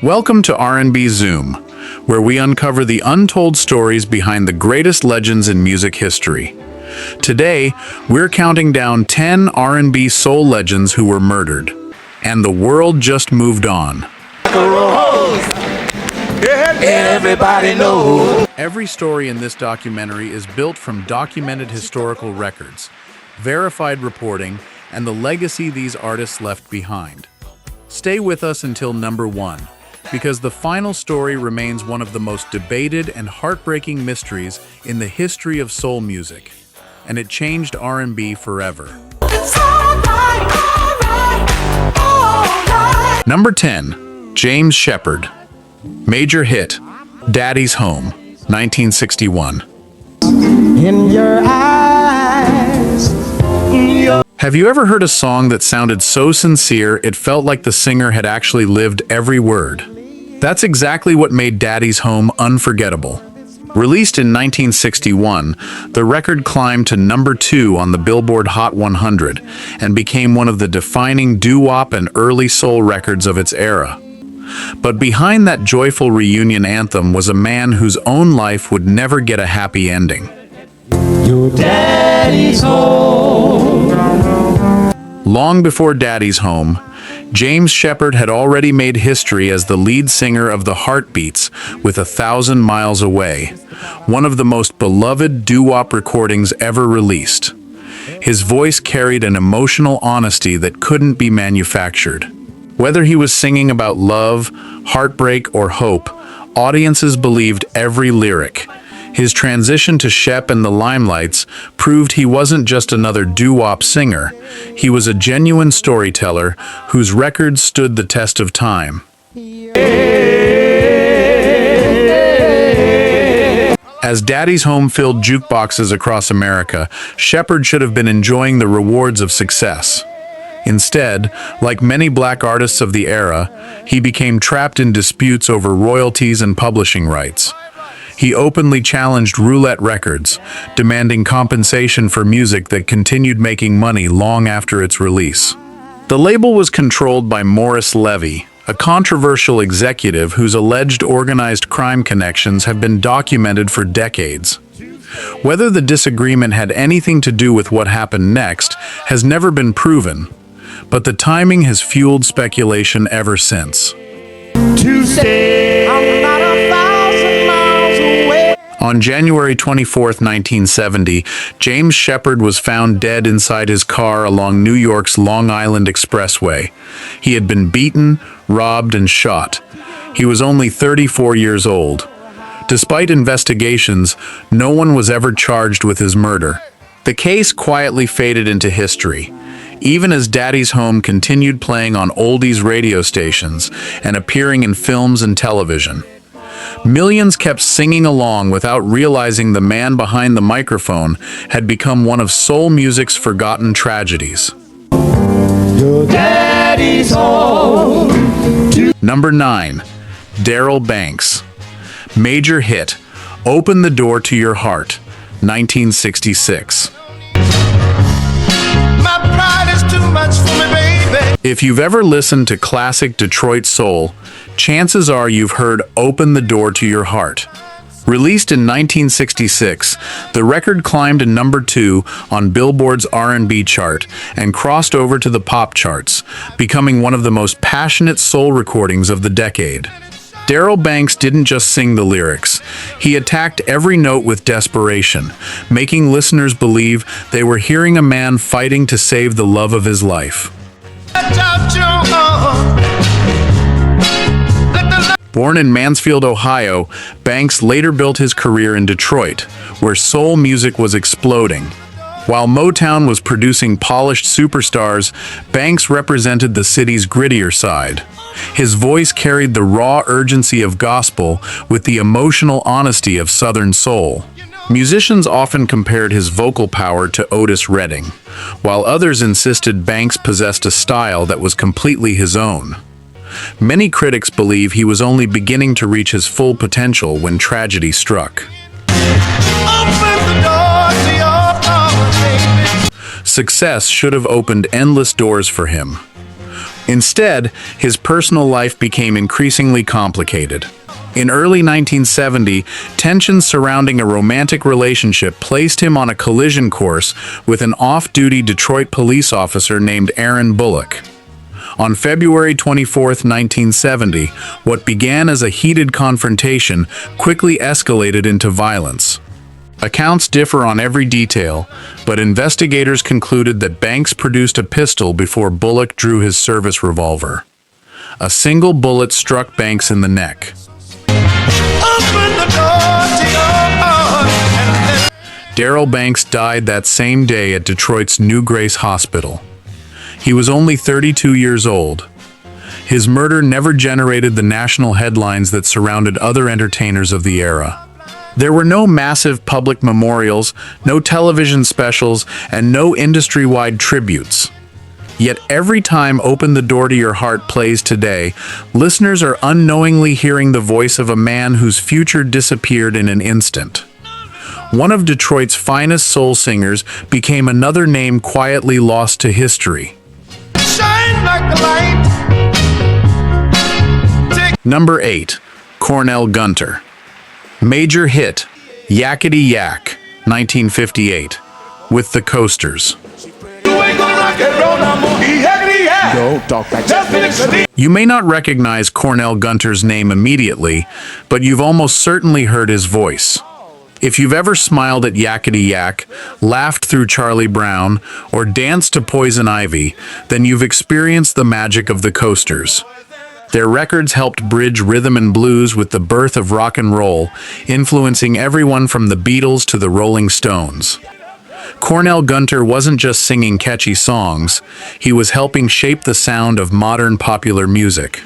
Welcome to R&B ZOOM, where we uncover the untold stories behind the greatest legends in music history. Today, we're counting down 10 R&B soul legends who were murdered. And the world just moved on. Everybody knows. Every story in this documentary is built from documented historical records, verified reporting, and the legacy these artists left behind. Stay with us until number 1, because the final story remains one of the most debated and heartbreaking mysteries in the history of soul music, and it changed R&B forever. Number 10, James Sheppard. Major hit, Daddy's Home, 1961. In your eyes. Have you ever heard a song that sounded so sincere it felt like the singer had actually lived every word? That's exactly what made Daddy's Home unforgettable. Released in 1961, the record climbed to number 2 on the Billboard Hot 100 and became one of the defining doo-wop and early soul records of its era. But behind that joyful reunion anthem was a man whose own life would never get a happy ending. Your daddy's home. Long before Daddy's Home, James Sheppard had already made history as the lead singer of the Heartbeats with 1,000 Miles Away, one of the most beloved doo-wop recordings ever released. His voice carried an emotional honesty that couldn't be manufactured. Whether he was singing about love, heartbreak, or hope, audiences believed every lyric. His transition to Shep and the Limelights proved he wasn't just another doo-wop singer. He was a genuine storyteller whose records stood the test of time. As Daddy's Home filled jukeboxes across America, Sheppard should have been enjoying the rewards of success. Instead, like many black artists of the era, he became trapped in disputes over royalties and publishing rights. He openly challenged Roulette Records, demanding compensation for music that continued making money long after its release. The label was controlled by Morris Levy, a controversial executive whose alleged organized crime connections have been documented for decades. Whether the disagreement had anything to do with what happened next has never been proven, but the timing has fueled speculation ever since. Tuesday, I'm not 1,000 miles away. On January 24, 1970, James Sheppard was found dead inside his car along New York's Long Island Expressway. He had been beaten, robbed, and shot. He was only 34 years old. Despite investigations, no one was ever charged with his murder. The case quietly faded into history, even as Daddy's Home continued playing on oldies radio stations and appearing in films and television. Millions kept singing along without realizing the man behind the microphone had become one of soul music's forgotten tragedies. Your daddy's home. Number 9, Daryl Banks. Major hit, Open the Door to Your Heart, 1966. My pride is too much for me, baby. If you've ever listened to classic Detroit soul, chances are you've heard Open the Door to Your Heart. Released in 1966, the record climbed to number 2 on Billboard's R&B chart and crossed over to the pop charts, becoming one of the most passionate soul recordings of the decade. Daryl Banks didn't just sing the lyrics. He attacked every note with desperation, making listeners believe they were hearing a man fighting to save the love of his life. Born in Mansfield, Ohio, Banks later built his career in Detroit, where soul music was exploding. While Motown was producing polished superstars, Banks represented the city's grittier side. His voice carried the raw urgency of gospel with the emotional honesty of Southern soul. Musicians often compared his vocal power to Otis Redding, while others insisted Banks possessed a style that was completely his own. Many critics believe he was only beginning to reach his full potential when tragedy struck. Success should have opened endless doors for him. Instead, his personal life became increasingly complicated. In early 1970, tensions surrounding a romantic relationship placed him on a collision course with an off-duty Detroit police officer named Aaron Bullock. On February 24, 1970, what began as a heated confrontation quickly escalated into violence. Accounts differ on every detail, but investigators concluded that Banks produced a pistol before Bullock drew his service revolver. A single bullet struck Banks in the neck. Daryl Banks died that same day at Detroit's New Grace Hospital. He was only 32 years old. His murder never generated the national headlines that surrounded other entertainers of the era. There were no massive public memorials, no television specials, and no industry-wide tributes. Yet every time Open the Door to Your Heart plays today, listeners are unknowingly hearing the voice of a man whose future disappeared in an instant. One of Detroit's finest soul singers became another name quietly lost to history. Shine like the light. Number 8. Cornell Gunter. Major hit, Yakety Yak, 1958, with the Coasters. You may not recognize Cornell Gunter's name immediately, but you've almost certainly heard his voice. If you've ever smiled at Yakety Yak, laughed through Charlie Brown, or danced to Poison Ivy, then you've experienced the magic of the Coasters. Their records helped bridge rhythm and blues with the birth of rock and roll, influencing everyone from the Beatles to the Rolling Stones. Cornell Gunter wasn't just singing catchy songs, he was helping shape the sound of modern popular music.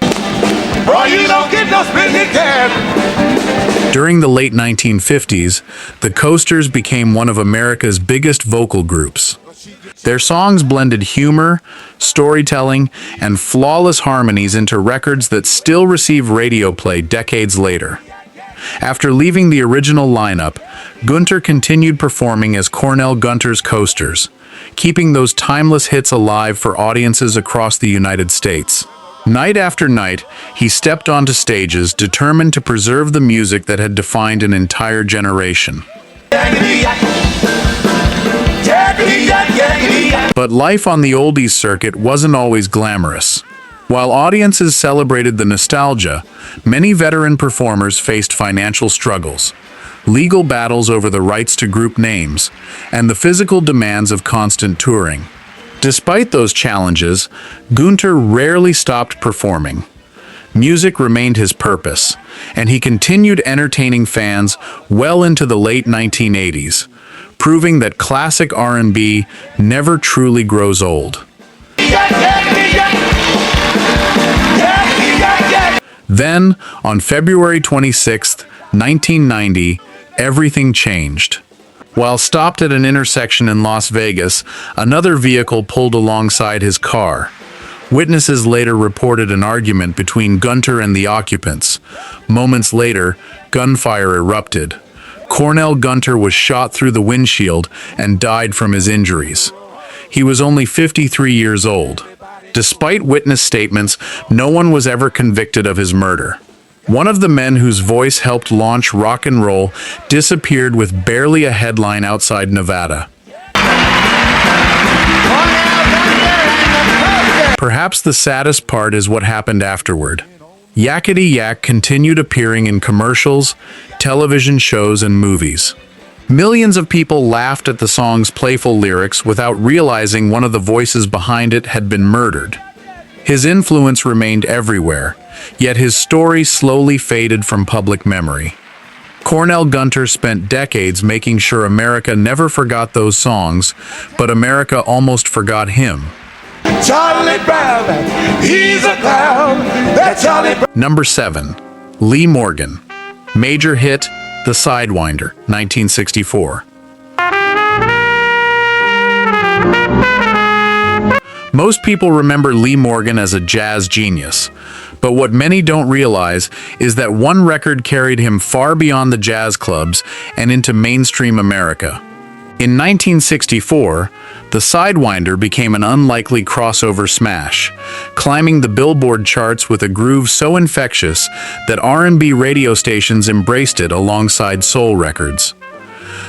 Boy, you don't get no spinning cab. During the late 1950s, the Coasters became one of America's biggest vocal groups. Their songs blended humor, storytelling, and flawless harmonies into records that still receive radio play decades later. After leaving the original lineup, Gunter continued performing as Cornell Gunter's Coasters, keeping those timeless hits alive for audiences across the United States. Night after night, he stepped onto stages determined to preserve the music that had defined an entire generation. But life on the oldies circuit wasn't always glamorous. While audiences celebrated the nostalgia, many veteran performers faced financial struggles, legal battles over the rights to group names, and the physical demands of constant touring. Despite those challenges, Gunter rarely stopped performing. Music remained his purpose, and he continued entertaining fans well into the late 1980s, proving that classic R&B never truly grows old. Then, on February 26, 1990, everything changed. While stopped at an intersection in Las Vegas, another vehicle pulled alongside his car. Witnesses later reported an argument between Gunter and the occupants. Moments later, gunfire erupted. Cornell Gunter was shot through the windshield and died from his injuries. He was only 53 years old. Despite witness statements, no one was ever convicted of his murder. One of the men whose voice helped launch rock and roll disappeared with barely a headline outside Nevada. Perhaps the saddest part is what happened afterward. Yakety Yak continued appearing in commercials, television shows, and movies. Millions of people laughed at the song's playful lyrics without realizing one of the voices behind it had been murdered. His influence remained everywhere, yet his story slowly faded from public memory. Cornell Gunter spent decades making sure America never forgot those songs, but America almost forgot him. Charlie Brown, he's a clown. That Charlie Brown. Number 7. Lee Morgan. Major hit, The Sidewinder, 1964. Most people remember Lee Morgan as a jazz genius, but what many don't realize is that one record carried him far beyond the jazz clubs and into mainstream America. In 1964, The Sidewinder became an unlikely crossover smash, climbing the Billboard charts with a groove so infectious that R&B radio stations embraced it alongside soul records.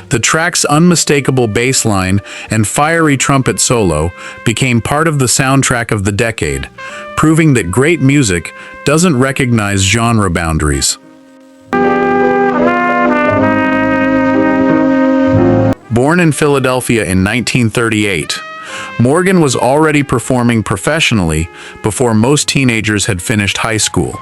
The track's unmistakable bass line and fiery trumpet solo became part of the soundtrack of the decade, proving that great music doesn't recognize genre boundaries. Born in Philadelphia in 1938, Morgan was already performing professionally before most teenagers had finished high school.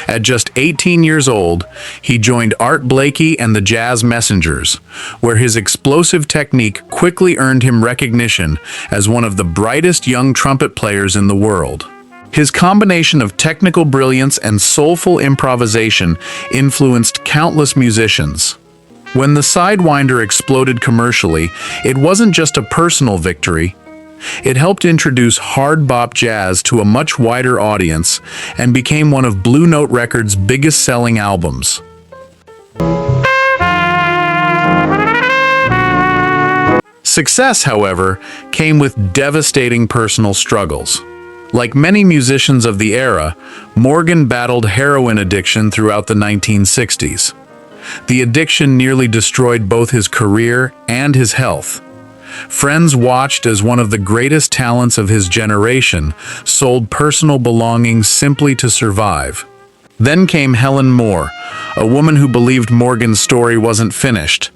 At just 18 years old, he joined Art Blakey and the Jazz Messengers, where his explosive technique quickly earned him recognition as one of the brightest young trumpet players in the world. His combination of technical brilliance and soulful improvisation influenced countless musicians. When the Sidewinder exploded commercially, it wasn't just a personal victory. It helped introduce hard bop jazz to a much wider audience and became one of Blue Note Records' biggest-selling albums. Success, however, came with devastating personal struggles. Like many musicians of the era, Morgan battled heroin addiction throughout the 1960s. The addiction nearly destroyed both his career and his health. Friends watched as one of the greatest talents of his generation sold personal belongings simply to survive. Then came Helen Moore, a woman who believed Morgan's story wasn't finished.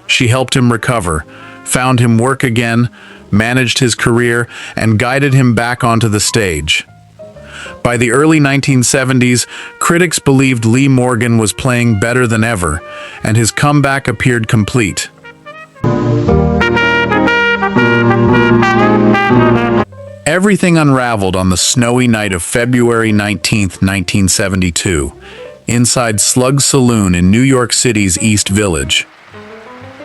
She helped him recover, found him work again, managed his career, and guided him back onto the stage. By the early 1970s, critics believed Lee Morgan was playing better than ever, and his comeback appeared complete. Everything unraveled on the snowy night of February 19, 1972, inside Slug's Saloon in New York City's East Village.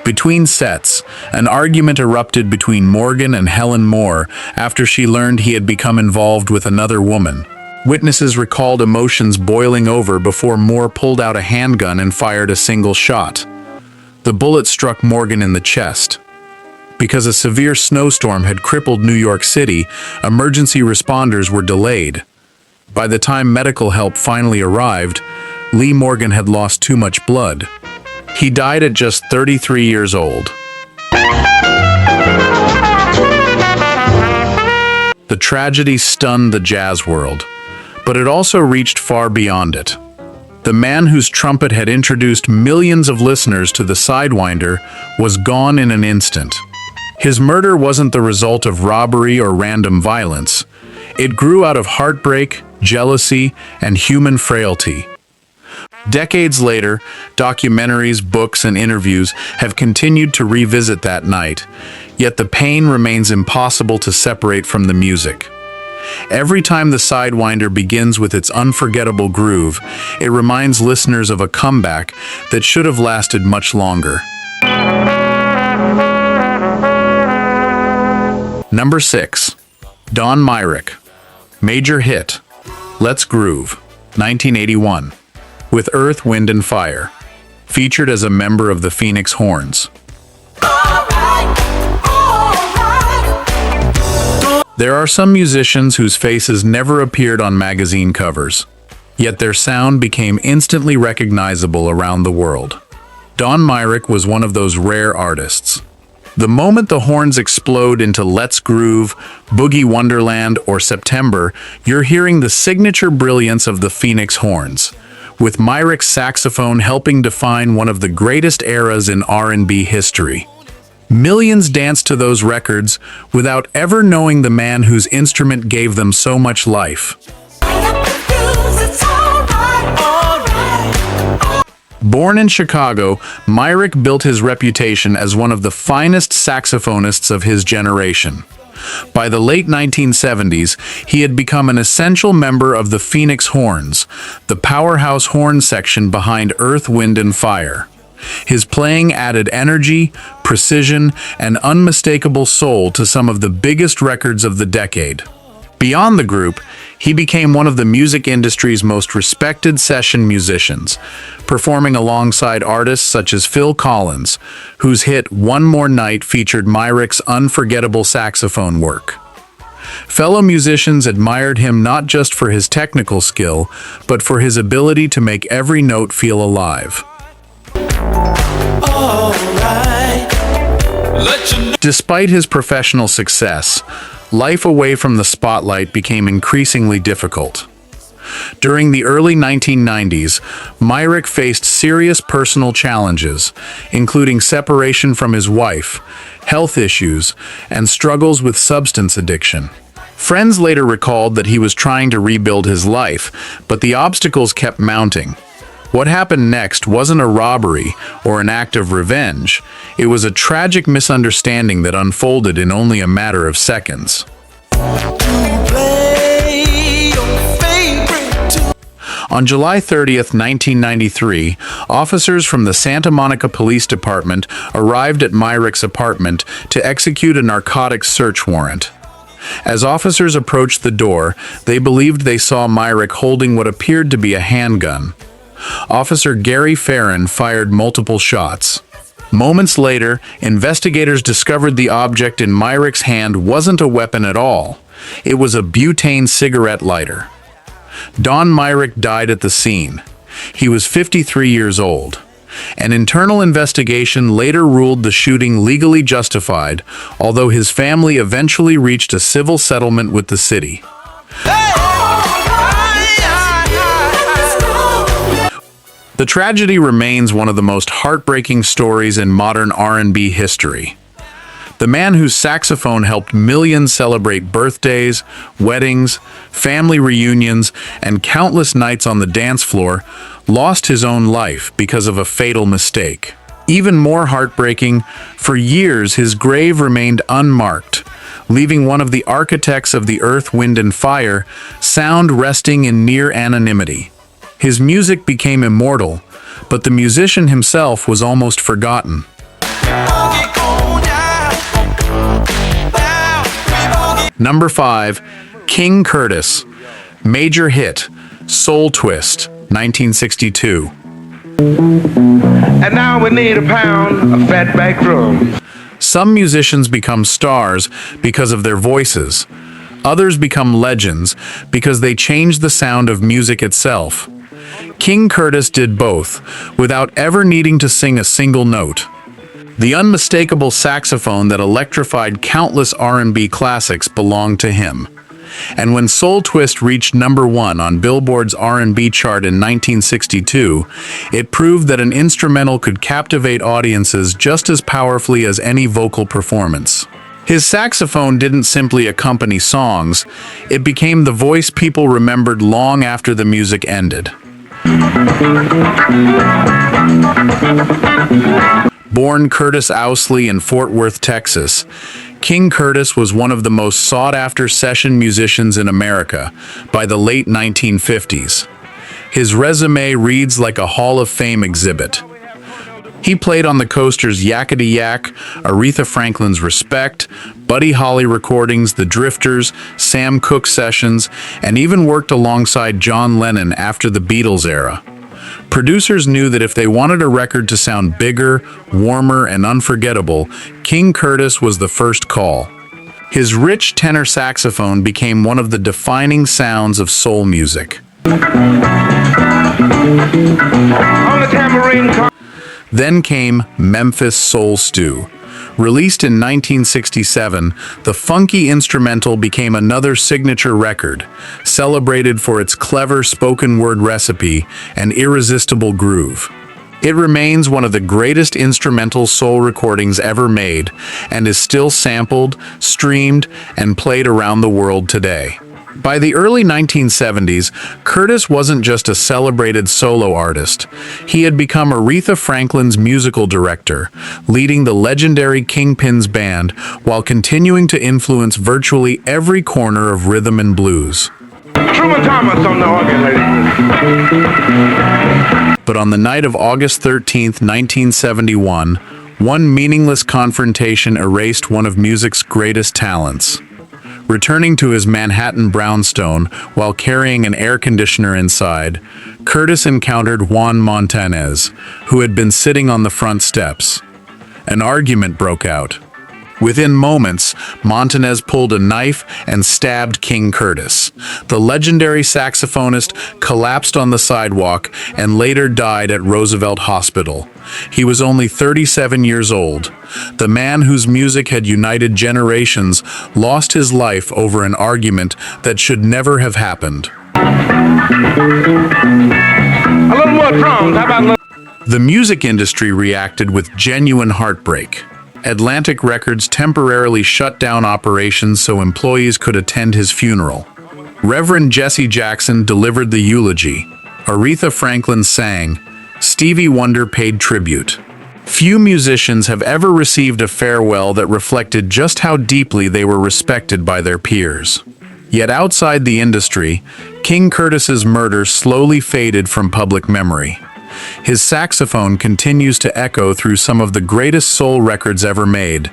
Between sets, an argument erupted between Morgan and Helen Moore after she learned he had become involved with another woman. Witnesses recalled emotions boiling over before Moore pulled out a handgun and fired a single shot. The bullet struck Morgan in the chest. Because a severe snowstorm had crippled New York City, emergency responders were delayed. By the time medical help finally arrived, Lee Morgan had lost too much blood. He died at just 33 years old. The tragedy stunned the jazz world, but it also reached far beyond it. The man whose trumpet had introduced millions of listeners to the Sidewinder was gone in an instant. His murder wasn't the result of robbery or random violence. It grew out of heartbreak, jealousy, and human frailty. Decades later, documentaries, books, and interviews have continued to revisit that night, yet the pain remains impossible to separate from the music. Every time the Sidewinder begins with its unforgettable groove, it reminds listeners of a comeback that should have lasted much longer. Number 6. Don Myrick. Major hit, Let's Groove, 1981. With Earth, Wind and Fire, featured as a member of the Phoenix Horns. There are some musicians whose faces never appeared on magazine covers, yet their sound became instantly recognizable around the world. Don Myrick was one of those rare artists. The moment the horns explode into Let's Groove, Boogie Wonderland, or September, you're hearing the signature brilliance of the Phoenix Horns, with Myrick's saxophone helping define one of the greatest eras in R&B history. Millions danced to those records without ever knowing the man whose instrument gave them so much life. Born in Chicago, Myrick built his reputation as one of the finest saxophonists of his generation. By the late 1970s, he had become an essential member of the Phoenix Horns, the powerhouse horn section behind Earth, Wind and Fire. His playing added energy, precision, and unmistakable soul to some of the biggest records of the decade. Beyond the group, He became one of the music industry's most respected session musicians, performing alongside artists such as Phil Collins, whose hit One More Night featured Myrick's unforgettable saxophone work. Fellow musicians admired him not just for his technical skill, but for his ability to make every note feel alive. Despite his professional success, life away from the spotlight became increasingly difficult. During the early 1990s, Myrick faced serious personal challenges, including separation from his wife, health issues, and struggles with substance addiction. Friends later recalled that he was trying to rebuild his life, but the obstacles kept mounting. What happened next wasn't a robbery or an act of revenge. It was a tragic misunderstanding that unfolded in only a matter of seconds. On July 30th, 1993, officers from the Santa Monica Police Department arrived at Myrick's apartment to execute a narcotics search warrant. As officers approached the door, they believed they saw Myrick holding what appeared to be a handgun. Officer Gary Farron fired multiple shots. Moments later, investigators discovered the object in Myrick's hand wasn't a weapon at all. It was a butane cigarette lighter. Don Myrick died at the scene. He was 53 years old. An internal investigation later ruled the shooting legally justified, although his family eventually reached a civil settlement with the city. The tragedy remains one of the most heartbreaking stories in modern R&B history. The man whose saxophone helped millions celebrate birthdays, weddings, family reunions, and countless nights on the dance floor lost his own life because of a fatal mistake. Even more heartbreaking, for years his grave remained unmarked, leaving one of the architects of the Earth, Wind, and Fire sound resting in near anonymity. His music became immortal, but the musician himself was almost forgotten. Number 5. King Curtis. Major hit, Soul Twist, 1962. And now we need a pound of fatback drum. Some musicians become stars because of their voices. Others become legends because they change the sound of music itself. King Curtis did both, without ever needing to sing a single note. The unmistakable saxophone that electrified countless R&B classics belonged to him. And when Soul Twist reached number 1 on Billboard's R&B chart in 1962, it proved that an instrumental could captivate audiences just as powerfully as any vocal performance. His saxophone didn't simply accompany songs, it became the voice people remembered long after the music ended. Born Curtis Ousley in Fort Worth, Texas, King Curtis was one of the most sought-after session musicians in America by the late 1950s. His resume reads like a Hall of Fame exhibit. He played on the Coasters' Yakety Yak, Aretha Franklin's Respect, Buddy Holly recordings, The Drifters, Sam Cooke sessions, and even worked alongside John Lennon after the Beatles era. Producers knew that if they wanted a record to sound bigger, warmer, and unforgettable, King Curtis was the first call. His rich tenor saxophone became one of the defining sounds of soul music. Then came Memphis Soul Stew. Released in 1967, the funky instrumental became another signature record, celebrated for its clever spoken-word recipe and irresistible groove. It remains one of the greatest instrumental soul recordings ever made, and is still sampled, streamed, and played around the world today. By the early 1970s, Curtis wasn't just a celebrated solo artist. He had become Aretha Franklin's musical director, leading the legendary Kingpins band while continuing to influence virtually every corner of rhythm and blues. Truman Thomas on the organ, ladies. But on the night of August 13th, 1971, one meaningless confrontation erased one of music's greatest talents. Returning to his Manhattan brownstone while carrying an air conditioner inside, Curtis encountered Juan Montanez, who had been sitting on the front steps. An argument broke out. Within moments, Montanez pulled a knife and stabbed King Curtis. The legendary saxophonist collapsed on the sidewalk and later died at Roosevelt Hospital. He was only 37 years old. The man whose music had united generations lost his life over an argument that should never have happened. A little more drums. How about a little? The music industry reacted with genuine heartbreak. Atlantic Records temporarily shut down operations so employees could attend his funeral. Reverend Jesse Jackson delivered the eulogy. Aretha Franklin sang. Stevie Wonder paid tribute. Few musicians have ever received a farewell that reflected just how deeply they were respected by their peers. Yet outside the industry, King Curtis's murder slowly faded from public memory. His saxophone continues to echo through some of the greatest soul records ever made,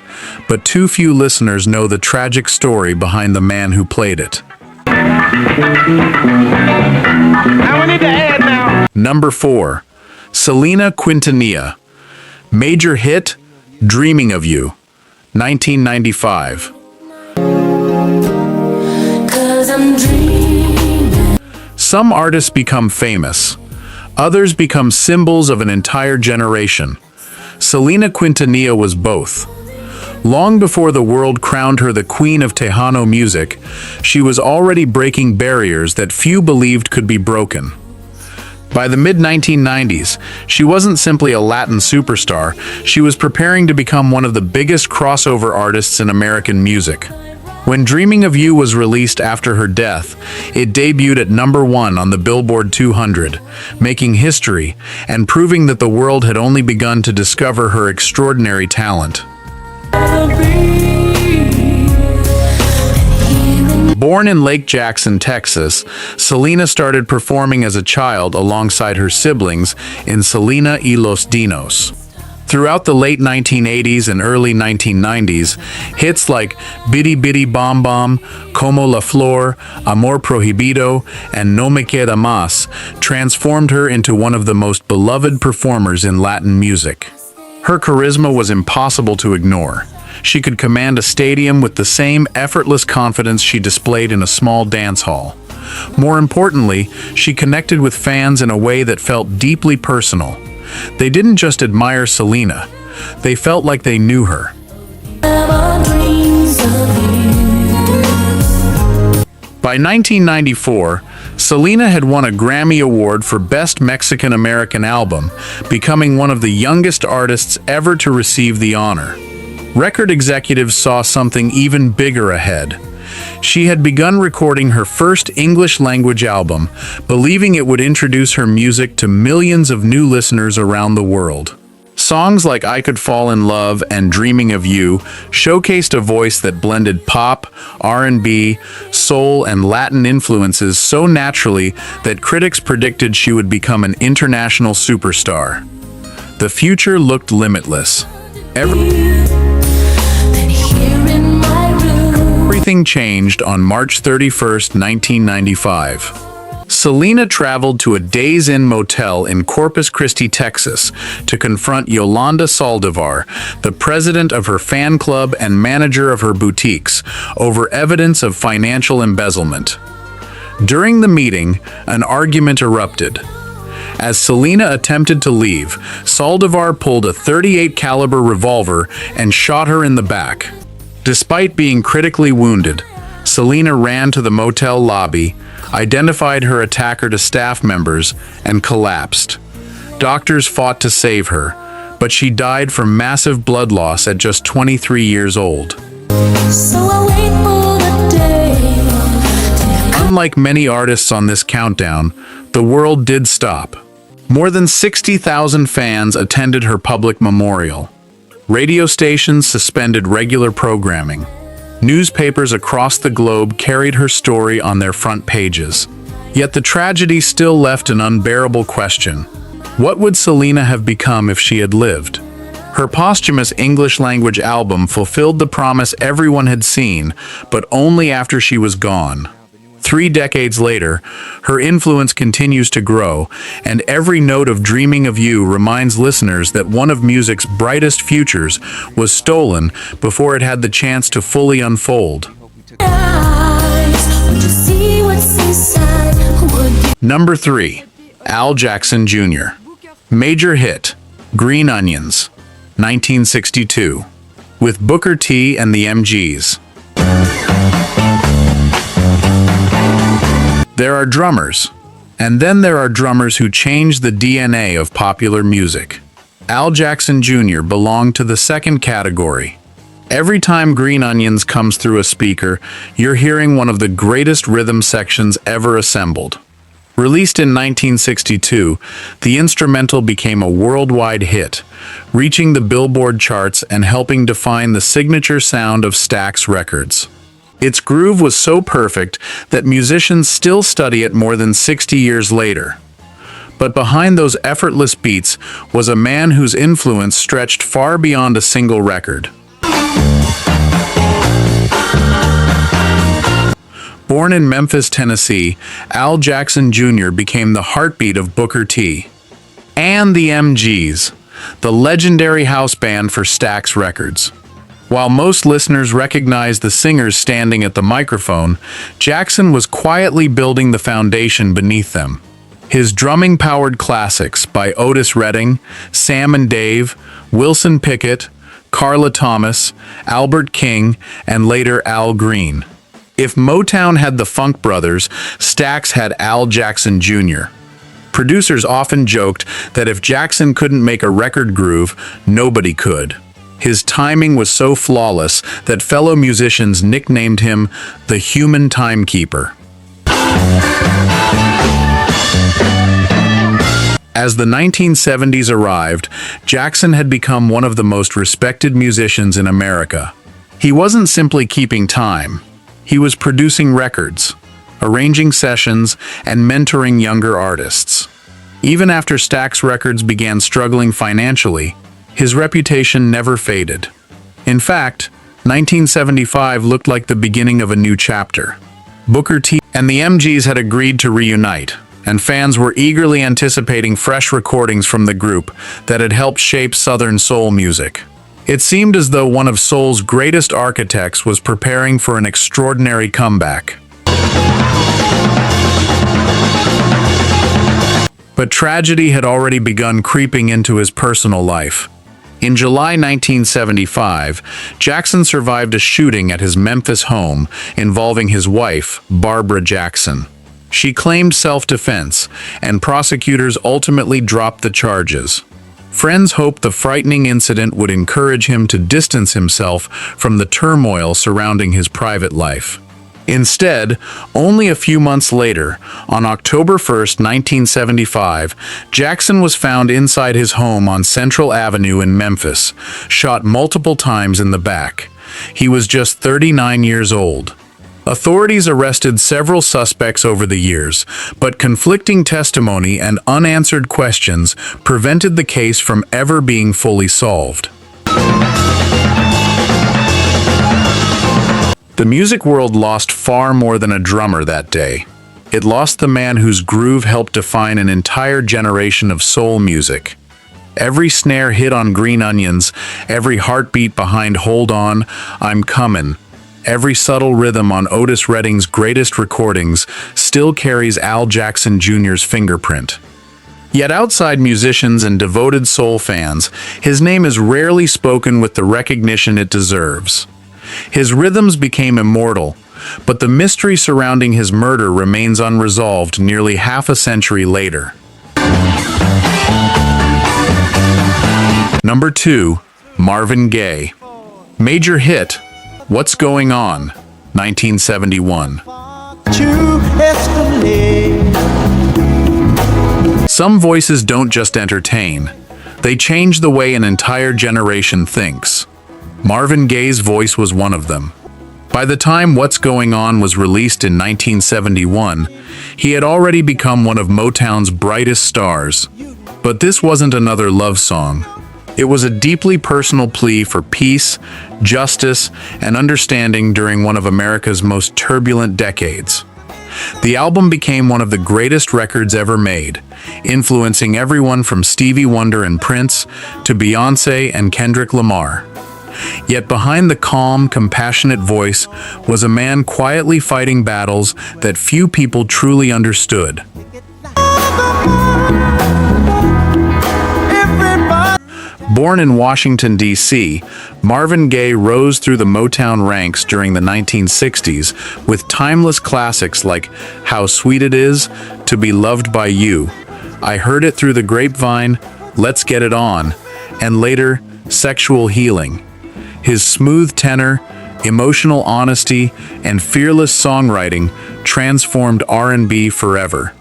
but too few listeners know the tragic story behind the man who played it. Now we need to add now. Number 4. Selena Quintanilla. Major hit, Dreaming of You, 1995. 'Cause I'm dreaming. Some artists become famous. Others become symbols of an entire generation. Selena Quintanilla was both. Long before the world crowned her the Queen of Tejano music, she was already breaking barriers that few believed could be broken. By the mid-1990s, she wasn't simply a Latin superstar, she was preparing to become one of the biggest crossover artists in American music. When Dreaming of You was released after her death, it debuted at number 1 on the Billboard 200, making history and proving that the world had only begun to discover her extraordinary talent. Born in Lake Jackson, Texas, Selena started performing as a child alongside her siblings in Selena y los Dinos. Throughout the late 1980s and early 1990s, hits like Bitty Bitty Bom Bom, Como la Flor, Amor Prohibido, and No Me Queda Más transformed her into one of the most beloved performers in Latin music. Her charisma was impossible to ignore. She could command a stadium with the same effortless confidence she displayed in a small dance hall. More importantly, she connected with fans in a way that felt deeply personal. They didn't just admire Selena, they felt like they knew her. By 1994, Selena had won a Grammy Award for Best Mexican American Album, becoming one of the youngest artists ever to receive the honor. Record executives saw something even bigger ahead. She had begun recording her first English-language album, believing it would introduce her music to millions of new listeners around the world. Songs like I Could Fall in Love and Dreaming of You showcased a voice that blended pop, R&B, soul, and Latin influences so naturally that critics predicted she would become an international superstar. The future looked limitless. Everything changed on March 31st, 1995. Selena traveled to a Days Inn motel in Corpus Christi, Texas, to confront Yolanda Saldivar, the president of her fan club and manager of her boutiques, over evidence of financial embezzlement. During the meeting, an argument erupted. As Selena attempted to leave, Saldivar pulled a .38 caliber revolver and shot her in the back. Despite being critically wounded, Selena ran to the motel lobby, identified her attacker to staff members, and collapsed. Doctors fought to save her, but she died from massive blood loss at just 23 years old. Unlike many artists on this countdown, the world did stop. More than 60,000 fans attended her public memorial. Radio stations suspended regular programming. Newspapers across the globe carried her story on their front pages. Yet the tragedy still left an unbearable question. What would Selena have become if she had lived? Her posthumous English-language album fulfilled the promise everyone had seen, but only after she was gone. 3 decades later, her influence continues to grow, and every note of Dreaming of You reminds listeners that one of music's brightest futures was stolen before it had the chance to fully unfold. Number 3. Al Jackson Jr. Major hit, Green Onions, 1962, with Booker T and the MGs. There are drummers, and then there are drummers who change the DNA of popular music. Al Jackson Jr. belonged to the second category. Every time Green Onions comes through a speaker, you're hearing one of the greatest rhythm sections ever assembled. Released in 1962, the instrumental became a worldwide hit, reaching the Billboard charts and helping define the signature sound of Stax Records. Its groove was so perfect that musicians still study it more than 60 years later. But behind those effortless beats was a man whose influence stretched far beyond a single record. Born in Memphis, Tennessee, Al Jackson Jr. became the heartbeat of Booker T and the MGs, the legendary house band for Stax Records. While most listeners recognize the singers standing at the microphone, Jackson was quietly building the foundation beneath them. His drumming-powered classics by Otis Redding, Sam and Dave, Wilson Pickett, Carla Thomas, Albert King, and later Al Green. If Motown had the Funk Brothers, Stax had Al Jackson Jr. Producers often joked that if Jackson couldn't make a record groove, nobody could. His timing was so flawless that fellow musicians nicknamed him the Human Timekeeper. As the 1970s arrived, Jackson had become one of the most respected musicians in America. He wasn't simply keeping time. He was producing records, arranging sessions, and mentoring younger artists. Even after Stax Records began struggling financially, his reputation never faded. In fact, 1975 looked like the beginning of a new chapter. Booker T and the MGs had agreed to reunite, and fans were eagerly anticipating fresh recordings from the group that had helped shape Southern soul music. It seemed as though one of soul's greatest architects was preparing for an extraordinary comeback. But tragedy had already begun creeping into his personal life. In July 1975, Jackson survived a shooting at his Memphis home involving his wife, Barbara Jackson. She claimed self-defense, and prosecutors ultimately dropped the charges. Friends hoped the frightening incident would encourage him to distance himself from the turmoil surrounding his private life. Instead, only a few months later, on October 1, 1975, Jackson was found inside his home on Central Avenue in Memphis, shot multiple times in the back. He was just 39 years old. Authorities arrested several suspects over the years, but conflicting testimony and unanswered questions prevented the case from ever being fully solved. The music world lost far more than a drummer that day. It lost the man whose groove helped define an entire generation of soul music. Every snare hit on Green Onions, every heartbeat behind Hold On, I'm Comin', every subtle rhythm on Otis Redding's greatest recordings still carries Al Jackson Jr.'s fingerprint. Yet outside musicians and devoted soul fans, his name is rarely spoken with the recognition it deserves. His rhythms became immortal, but the mystery surrounding his murder remains unresolved nearly half a century later. Number 2. Marvin Gaye. Major hit, What's Going On, 1971. Some voices don't just entertain, they change the way an entire generation thinks. Marvin Gaye's voice was one of them. By the time What's Going On was released in 1971, he had already become one of Motown's brightest stars. But this wasn't another love song. It was a deeply personal plea for peace, justice, and understanding during one of America's most turbulent decades. The album became one of the greatest records ever made, influencing everyone from Stevie Wonder and Prince to Beyoncé and Kendrick Lamar. Yet behind the calm, compassionate voice was a man quietly fighting battles that few people truly understood. Born in Washington, D.C., Marvin Gaye rose through the Motown ranks during the 1960s with timeless classics like How Sweet It Is to Be Loved by You, I Heard It Through the Grapevine, Let's Get It On, and later, Sexual Healing. His smooth tenor, emotional honesty, and fearless songwriting transformed R&B forever.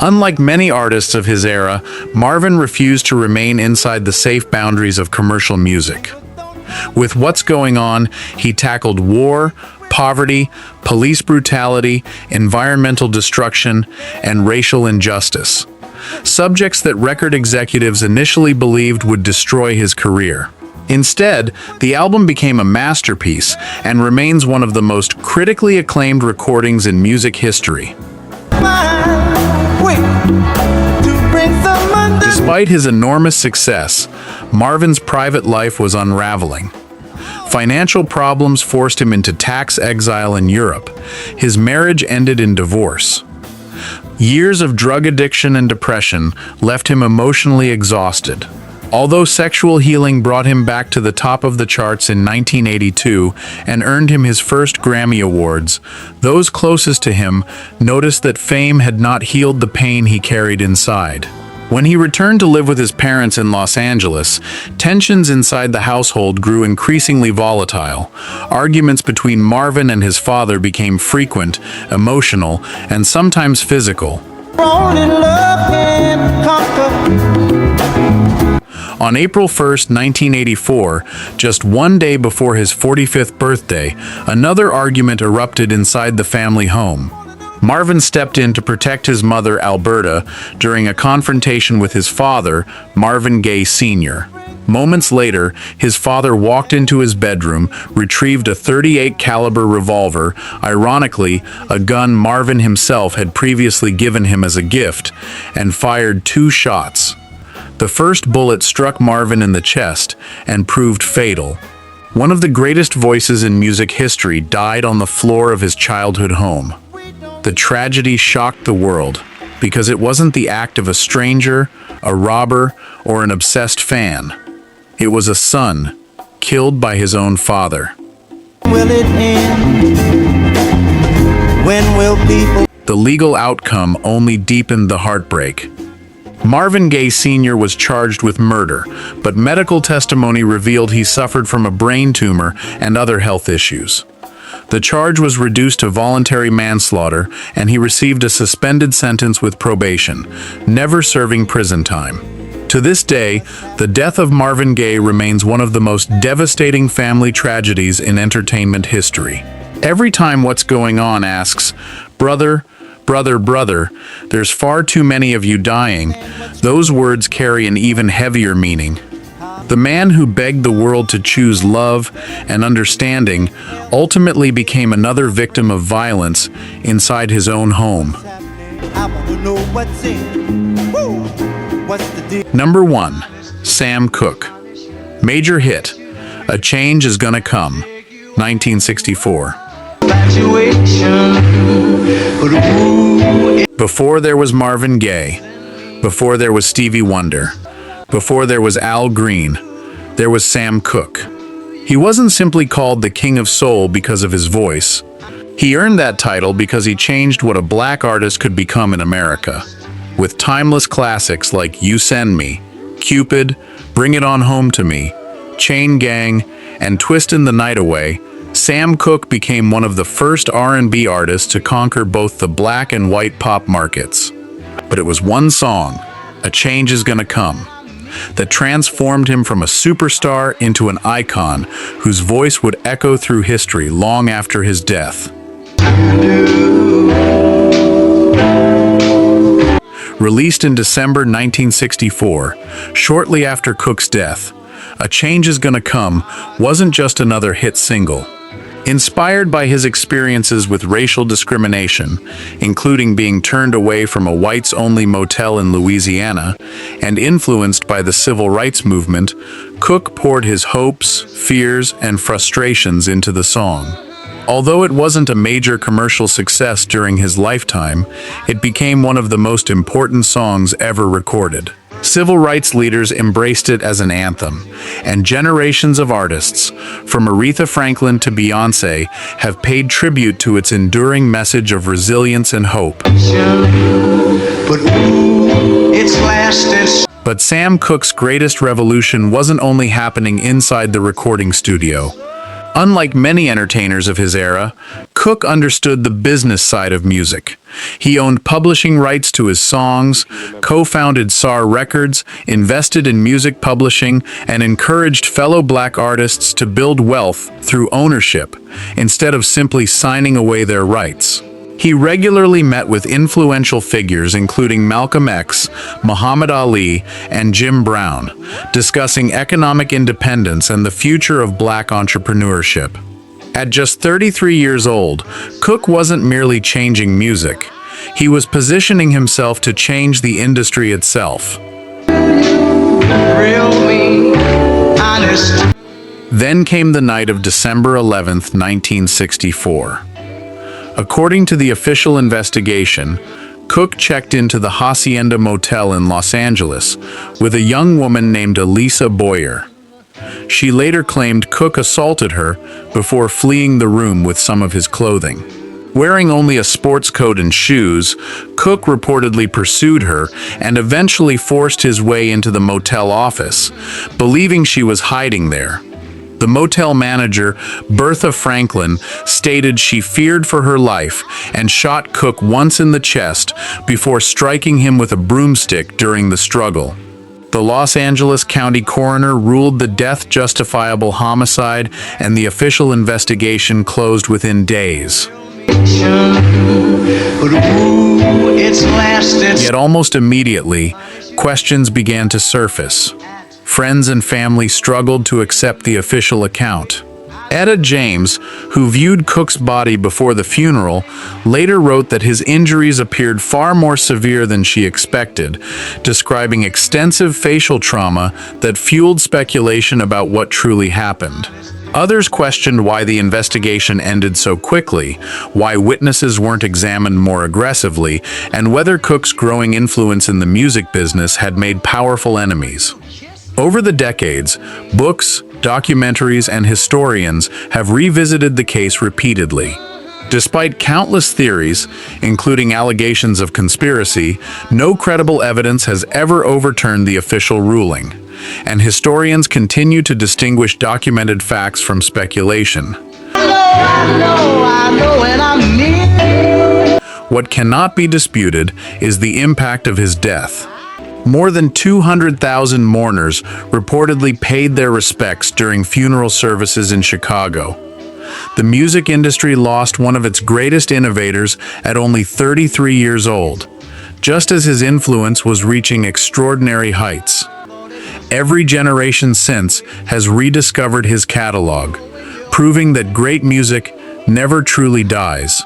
Unlike many artists of his era, Marvin refused to remain inside the safe boundaries of commercial music. With What's Going On, he tackled war, poverty, police brutality, environmental destruction, and racial injustice. Subjects that record executives initially believed would destroy his career. Instead, the album became a masterpiece and remains one of the most critically acclaimed recordings in music history. Despite his enormous success, Marvin's private life was unraveling. Financial problems forced him into tax exile in Europe. His marriage ended in divorce. Years of drug addiction and depression left him emotionally exhausted. Although Sexual Healing brought him back to the top of the charts in 1982 and earned him his first Grammy Awards, those closest to him noticed that fame had not healed the pain he carried inside. When he returned to live with his parents in Los Angeles, tensions inside the household grew increasingly volatile. Arguments between Marvin and his father became frequent, emotional, and sometimes physical. On April 1, 1984, just one day before his 45th birthday, another argument erupted inside the family home. Marvin stepped in to protect his mother, Alberta, during a confrontation with his father, Marvin Gaye Sr. Moments later, his father walked into his bedroom, retrieved a .38 caliber revolver, ironically, a gun Marvin himself had previously given him as a gift, and fired 2 shots. The first bullet struck Marvin in the chest and proved fatal. One of the greatest voices in music history died on the floor of his childhood home. The tragedy shocked the world because it wasn't the act of a stranger, a robber, or an obsessed fan. It was a son killed by his own father. Will it end? When will people? The legal outcome only deepened the heartbreak. Marvin Gaye Sr. was charged with murder, but medical testimony revealed he suffered from a brain tumor and other health issues. The charge was reduced to voluntary manslaughter, and he received a suspended sentence with probation, never serving prison time. To this day, the death of Marvin Gaye remains one of the most devastating family tragedies in entertainment history. Every time What's Going On asks, "Brother, brother, brother, there's far too many of you dying," those words carry an even heavier meaning. The man who begged the world to choose love and understanding ultimately became another victim of violence inside his own home. Number 1. Sam Cooke. Major hit, A Change Is Gonna Come, 1964. Before there was Marvin Gaye, before there was Stevie Wonder, before there was Al Green, there was Sam Cooke. He wasn't simply called the King of Soul because of his voice. He earned that title because he changed what a black artist could become in America. With timeless classics like You Send Me, Cupid, Bring It On Home to Me, Chain Gang, and Twistin' the Night Away, Sam Cooke became one of the first R&B artists to conquer both the black and white pop markets. But it was one song, A Change Is Gonna Come, that transformed him from a superstar into an icon whose voice would echo through history long after his death. released in December 1964, shortly after Cooke's death. A Change Is Gonna Come wasn't just another hit single. Inspired by his experiences with racial discrimination, including being turned away from a whites-only motel in Louisiana, and influenced by the civil rights movement, Cooke poured his hopes, fears, and frustrations into the song. Although it wasn't a major commercial success during his lifetime, it became one of the most important songs ever recorded. Civil rights leaders embraced it as an anthem, and generations of artists, from Aretha Franklin to Beyoncé, have paid tribute to its enduring message of resilience and hope. But Sam Cooke's greatest revolution wasn't only happening inside the recording studio. Unlike many entertainers of his era, Cooke understood the business side of music. He owned publishing rights to his songs, co-founded SAR Records, invested in music publishing, and encouraged fellow black artists to build wealth through ownership, instead of simply signing away their rights. He regularly met with influential figures including Malcolm X, Muhammad Ali, and Jim Brown, discussing economic independence and the future of black entrepreneurship. At just 33 years old, Cooke wasn't merely changing music. He was positioning himself to change the industry itself. Then came the night of December 11th, 1964. According to the official investigation, Cooke checked into the Hacienda Motel in Los Angeles with a young woman named Elisa Boyer. She later claimed Cooke assaulted her before fleeing the room with some of his clothing. Wearing only a sports coat and shoes, Cooke reportedly pursued her and eventually forced his way into the motel office, believing she was hiding there. The motel manager, Bertha Franklin, stated she feared for her life and shot Cooke once in the chest before striking him with a broomstick during the struggle. The Los Angeles County coroner ruled the death justifiable homicide, and the official investigation closed within days. Yet almost immediately, questions began to surface. Friends and family struggled to accept the official account. Etta James, who viewed Cooke's body before the funeral, later wrote that his injuries appeared far more severe than she expected, describing extensive facial trauma that fueled speculation about what truly happened. Others questioned why the investigation ended so quickly, why witnesses weren't examined more aggressively, and whether Cooke's growing influence in the music business had made powerful enemies. Over the decades, books, documentaries, and historians have revisited the case repeatedly. Despite countless theories, including allegations of conspiracy, no credible evidence has ever overturned the official ruling, and historians continue to distinguish documented facts from speculation. What cannot be disputed is the impact of his death. More than 200,000 mourners reportedly paid their respects during funeral services in Chicago. The music industry lost one of its greatest innovators at only 33 years old, just as his influence was reaching extraordinary heights. Every generation since has rediscovered his catalog, proving that great music never truly dies.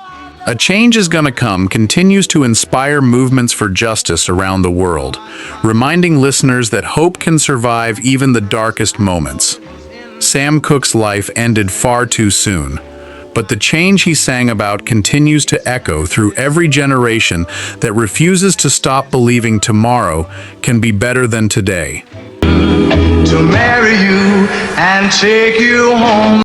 A Change Is Gonna Come continues to inspire movements for justice around the world, reminding listeners that hope can survive even the darkest moments. Sam Cooke's life ended far too soon, but the change he sang about continues to echo through every generation that refuses to stop believing tomorrow can be better than today. To marry you and take you home.